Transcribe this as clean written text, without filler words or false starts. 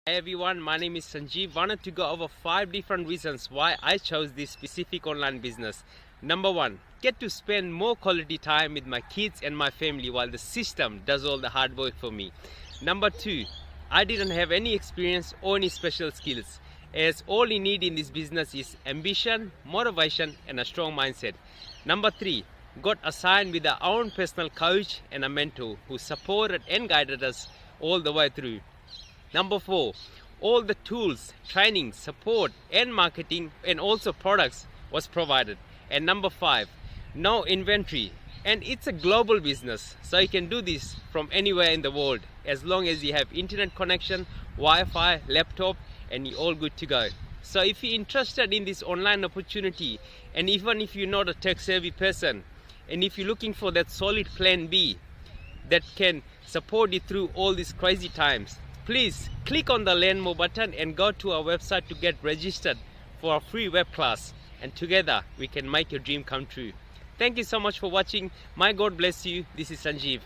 Hey everyone, my name is Sanjeev. Wanted to go over 5 different reasons why I chose this specific online business. Number 1, get to spend more quality time with my kids and my family while the system does all the hard work for me. Number 2, I didn't have any experience or any special skills, as all you need in this business is ambition, motivation and a strong mindset. Number 3, got assigned with our own personal coach and a mentor who supported and guided us all the way through. Number 4, all the tools, training, support and marketing and also products was provided. And number 5, no inventory, and it's a global business, so you can do this from anywhere in the world as long as you have internet connection, Wi-Fi, laptop and you're all good to go. So if you're interested in this online opportunity, and even if you're not a tech savvy person, and if you're looking for that solid plan B that can support you through all these crazy times, please click on the Learn More button and go to our website to get registered for a free web class, and together we can make your dream come true. Thank you so much for watching. My God bless you. This is Sanjeev.